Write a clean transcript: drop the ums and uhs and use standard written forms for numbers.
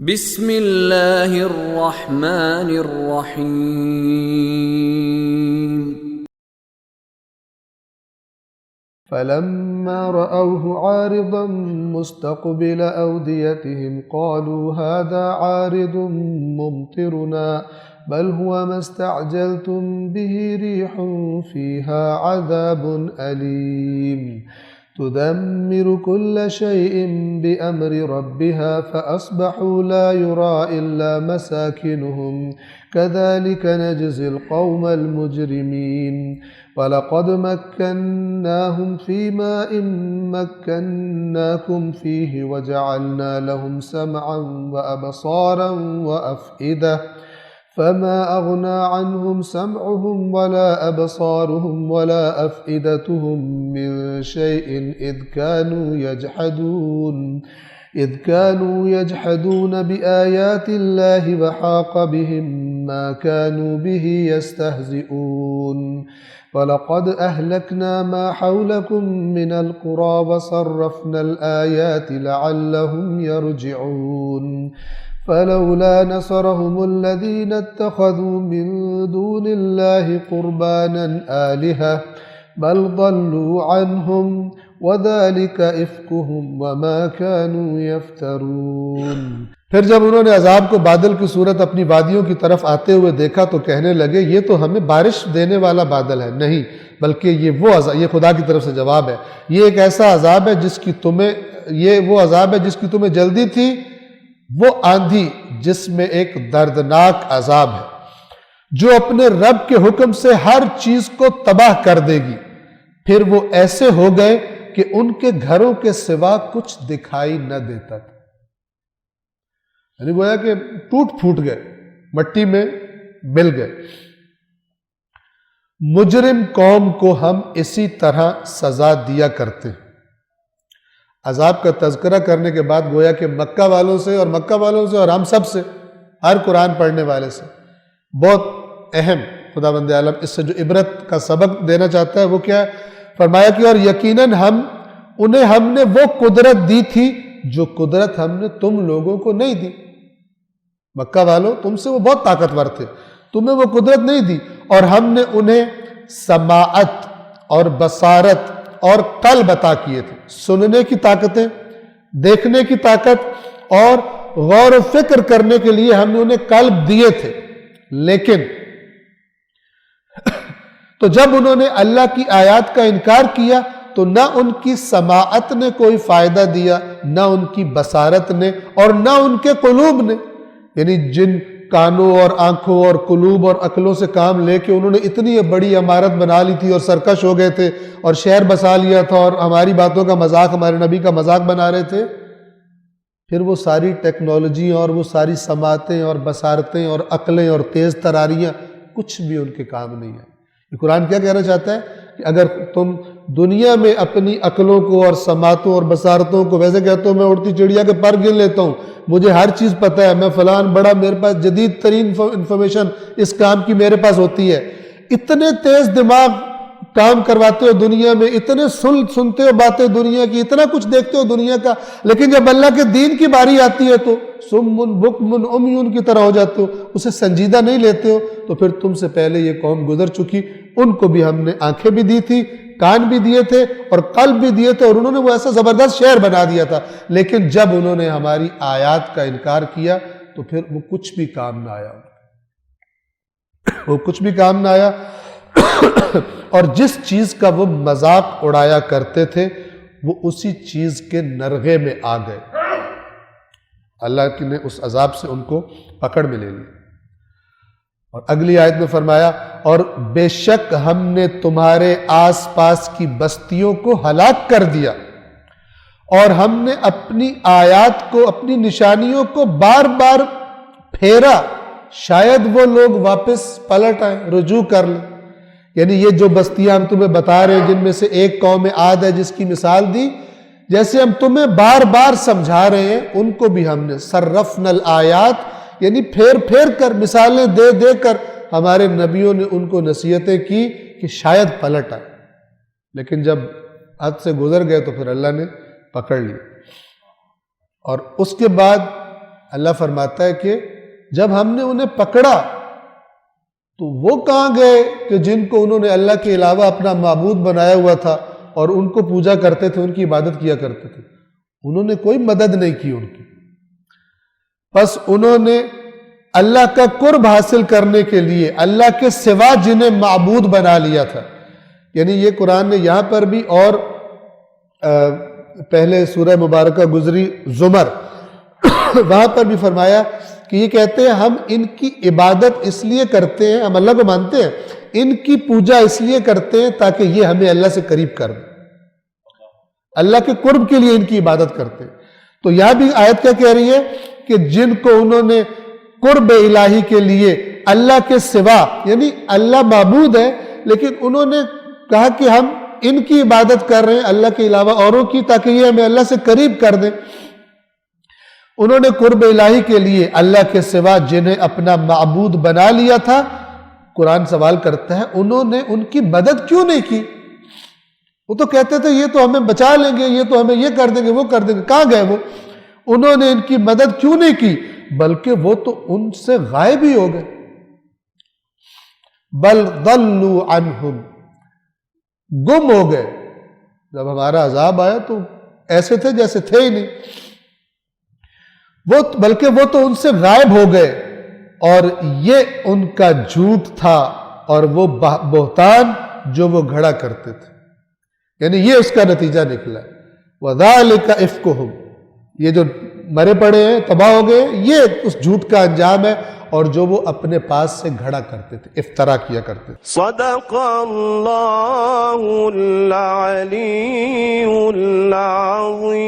بسم اللہ الرحمن الرحیم فلما رأوه عارضا مستقبل أوديتهم قالوا هذا عارض ممطرنا بل هو ما استعجلتم به ريح فيها عذاب أليم تدمر كل شيء بأمر ربها فأصبحوا لا يرى إلا مساكنهم كذلك نجزي القوم المجرمين ولقد مكناهم في ماء مكناكم فيه وجعلنا لهم سمعا وأبصارا وأفئدة فما أغنى عنهم سمعهم ولا أبصارهم ولا أفئدتهم من شيء إذ كانوا يجحدون بآيات الله وحاق بهم ما كانوا به يستهزئون ولقد أهلكنا ما حولكم من القرى وصرفنا الآيات لعلهم يرجعون فلولا نصرهم الذين اتخذوا من دون الله قربانا آلهة بل ضلوا عنهم وذلك إفكهم وما كانوا يفترون۔ پھر جب انہوں نے عذاب کو بادل کی صورت اپنی وادیوں کی طرف آتے ہوئے دیکھا تو کہنے لگے یہ تو ہمیں بارش دینے والا بادل ہے، نہیں بلکہ یہ خدا کی طرف سے جواب ہے، یہ ایک ایسا عذاب ہے جس کی تمہیں جلدی تھی، وہ آندھی جس میں ایک دردناک عذاب ہے جو اپنے رب کے حکم سے ہر چیز کو تباہ کر دے گی۔ پھر وہ ایسے ہو گئے کہ ان کے گھروں کے سوا کچھ دکھائی نہ دیتا تھا، یعنی گویا کہ ٹوٹ پھوٹ گئے، مٹی میں مل گئے۔ مجرم قوم کو ہم اسی طرح سزا دیا کرتے ہیں۔ عذاب کا تذکرہ کرنے کے بعد گویا کہ مکہ والوں سے اور ہم سب سے، ہر قرآن پڑھنے والے سے بہت اہم خداوند عالم اس سے جو عبرت کا سبق دینا چاہتا ہے وہ کیا ہے؟ فرمایا کہ اور یقیناً ہم نے وہ قدرت دی تھی جو قدرت ہم نے تم لوگوں کو نہیں دی۔ مکہ والوں تم سے وہ بہت طاقتور تھے، تمہیں وہ قدرت نہیں دی، اور ہم نے انہیں سماعت اور بصارت اور قلب عطا کیے تھے، سننے کی طاقتیں، دیکھنے کی طاقت اور غور و فکر کرنے کے لیے ہم نے انہیں قلب دیے تھے، لیکن تو جب انہوں نے اللہ کی آیات کا انکار کیا تو نہ ان کی سماعت نے کوئی فائدہ دیا، نہ ان کی بصارت نے، اور نہ ان کے قلوب نے، یعنی جن کانوں اور آنکھوں اور قلوب اور عقلوں سے کام لے کے انہوں نے اتنی بڑی عمارت بنا لی تھی اور سرکش ہو گئے تھے اور شہر بسا لیا تھا اور ہماری باتوں کا مذاق، ہمارے نبی کا مذاق بنا رہے تھے، پھر وہ ساری ٹیکنالوجی اور وہ ساری سماعتیں اور بصارتیں اور عقلیں اور تیز تراریاں کچھ بھی ان کے کام نہیں ہے۔ یہ قرآن کیا کہنا چاہتا ہے کہ اگر تم دنیا میں اپنی عقلوں کو اور سماعتوں اور بصارتوں کو، ویسے کہتا ہوں میں اڑتی چڑیا کے پر گن لیتا ہوں، مجھے ہر چیز پتہ ہے، میں فلان بڑا، میرے پاس جدید ترین انفارمیشن اس کام کی میرے پاس ہوتی ہے، اتنے تیز دماغ کام کرواتے ہو دنیا میں، اتنے سنتے ہو باتیں دنیا کی، اتنا کچھ دیکھتے ہو دنیا کا، لیکن جب اللہ کے دین کی باری آتی ہے تو سمن بکمن عمیون کی طرح ہو جاتے ہو، اسے سنجیدہ نہیں لیتے ہو۔ تو پھر تم سے پہلے یہ قوم گزر چکی، ان کو بھی ہم نے آنکھیں بھی دی تھی، کان بھی دیے تھے اور قلب بھی دیے تھے، اور انہوں نے وہ ایسا زبردست شہر بنا دیا تھا، لیکن جب انہوں نے ہماری آیات کا انکار کیا تو پھر وہ کچھ بھی کام نہ آیا، اور جس چیز کا وہ مذاق اڑایا کرتے تھے وہ اسی چیز کے نرغے میں آ گئے۔ اللہ نے اس عذاب سے ان کو پکڑ میں لے لی۔ اور اگلی آیت میں فرمایا اور بے شک ہم نے تمہارے آس پاس کی بستیوں کو ہلاک کر دیا، اور ہم نے اپنی آیات کو، اپنی نشانیوں کو بار بار پھیرا، شاید وہ لوگ واپس پلٹ آئیں، رجوع کر لیں۔ یعنی یہ جو بستیاں ہم تمہیں بتا رہے ہیں جن میں سے ایک قوم عاد ہے جس کی مثال دی، جیسے ہم تمہیں بار بار سمجھا رہے ہیں ان کو بھی ہم نے صرفنا الآیات، یعنی پھیر کر، مثالیں دے دے کر ہمارے نبیوں نے ان کو نصیحتیں کی کہ شاید پلٹ آئے، لیکن جب حد سے گزر گئے تو پھر اللہ نے پکڑ لی۔ اور اس کے بعد اللہ فرماتا ہے کہ جب ہم نے انہیں پکڑا تو وہ کہاں گئے کہ جن کو انہوں نے اللہ کے علاوہ اپنا معبود بنایا ہوا تھا اور ان کو پوجا کرتے تھے، ان کی عبادت کیا کرتے تھے، انہوں نے کوئی مدد نہیں کی ان کی. بس انہوں نے اللہ کا قرب حاصل کرنے کے لیے اللہ کے سوا جنہیں معبود بنا لیا تھا. یعنی یہ قرآن نے یہاں پر بھی، اور پہلے سورہ مبارکہ گزری زمر، وہاں پر بھی فرمایا کہ یہ کہتے ہیں ہم ان کی عبادت اس لیے کرتے ہیں، ہم اللہ کو مانتے ہیں، ان کی پوجا اس لیے کرتے ہیں تاکہ یہ ہمیں اللہ سے قریب کر دیں، اللہ کے قرب کے لیے ان کی عبادت کرتے ہیں. تو یہاں بھی آیت کیا کہہ رہی ہے کہ جن کو انہوں نے قرب الہی کے لیے اللہ کے سوا، یعنی اللہ معبود ہے لیکن انہوں نے کہا کہ ہم ان کی عبادت کر رہے ہیں اللہ کے علاوہ اوروں کی تاکہ یہ ہمیں اللہ سے قریب کر دیں. انہوں نے قرب الہی کے لیے اللہ کے سوا جنہیں اپنا معبود بنا لیا تھا. قرآن سوال کرتا ہے انہوں نے ان کی مدد کیوں نہیں کی؟ وہ تو کہتے تھے یہ تو ہمیں بچا لیں گے، یہ تو ہمیں یہ کر دیں گے، وہ کر دیں گے. کہاں گئے وہ؟ انہوں نے ان کی مدد کیوں نہیں کی؟ بلکہ وہ تو ان سے غائب ہی ہو گئے. بل ضلوا عنہم، گم ہو گئے. جب ہمارا عذاب آیا تو ایسے تھے جیسے تھے ہی نہیں. بلکہ وہ تو ان سے غائب ہو گئے، اور یہ ان کا جھوٹ تھا اور وہ بہتان جو وہ گھڑا کرتے تھے. یعنی یہ اس کا نتیجہ نکلا. وَذَلِكَ إِفْكُهُمْ، یہ جو مرے پڑے ہیں، تباہ ہو گئے، یہ اس جھوٹ کا انجام ہے اور جو وہ اپنے پاس سے گھڑا کرتے تھے، افترا کیا کرتے تھے. صدق اللہ العلی العظیم.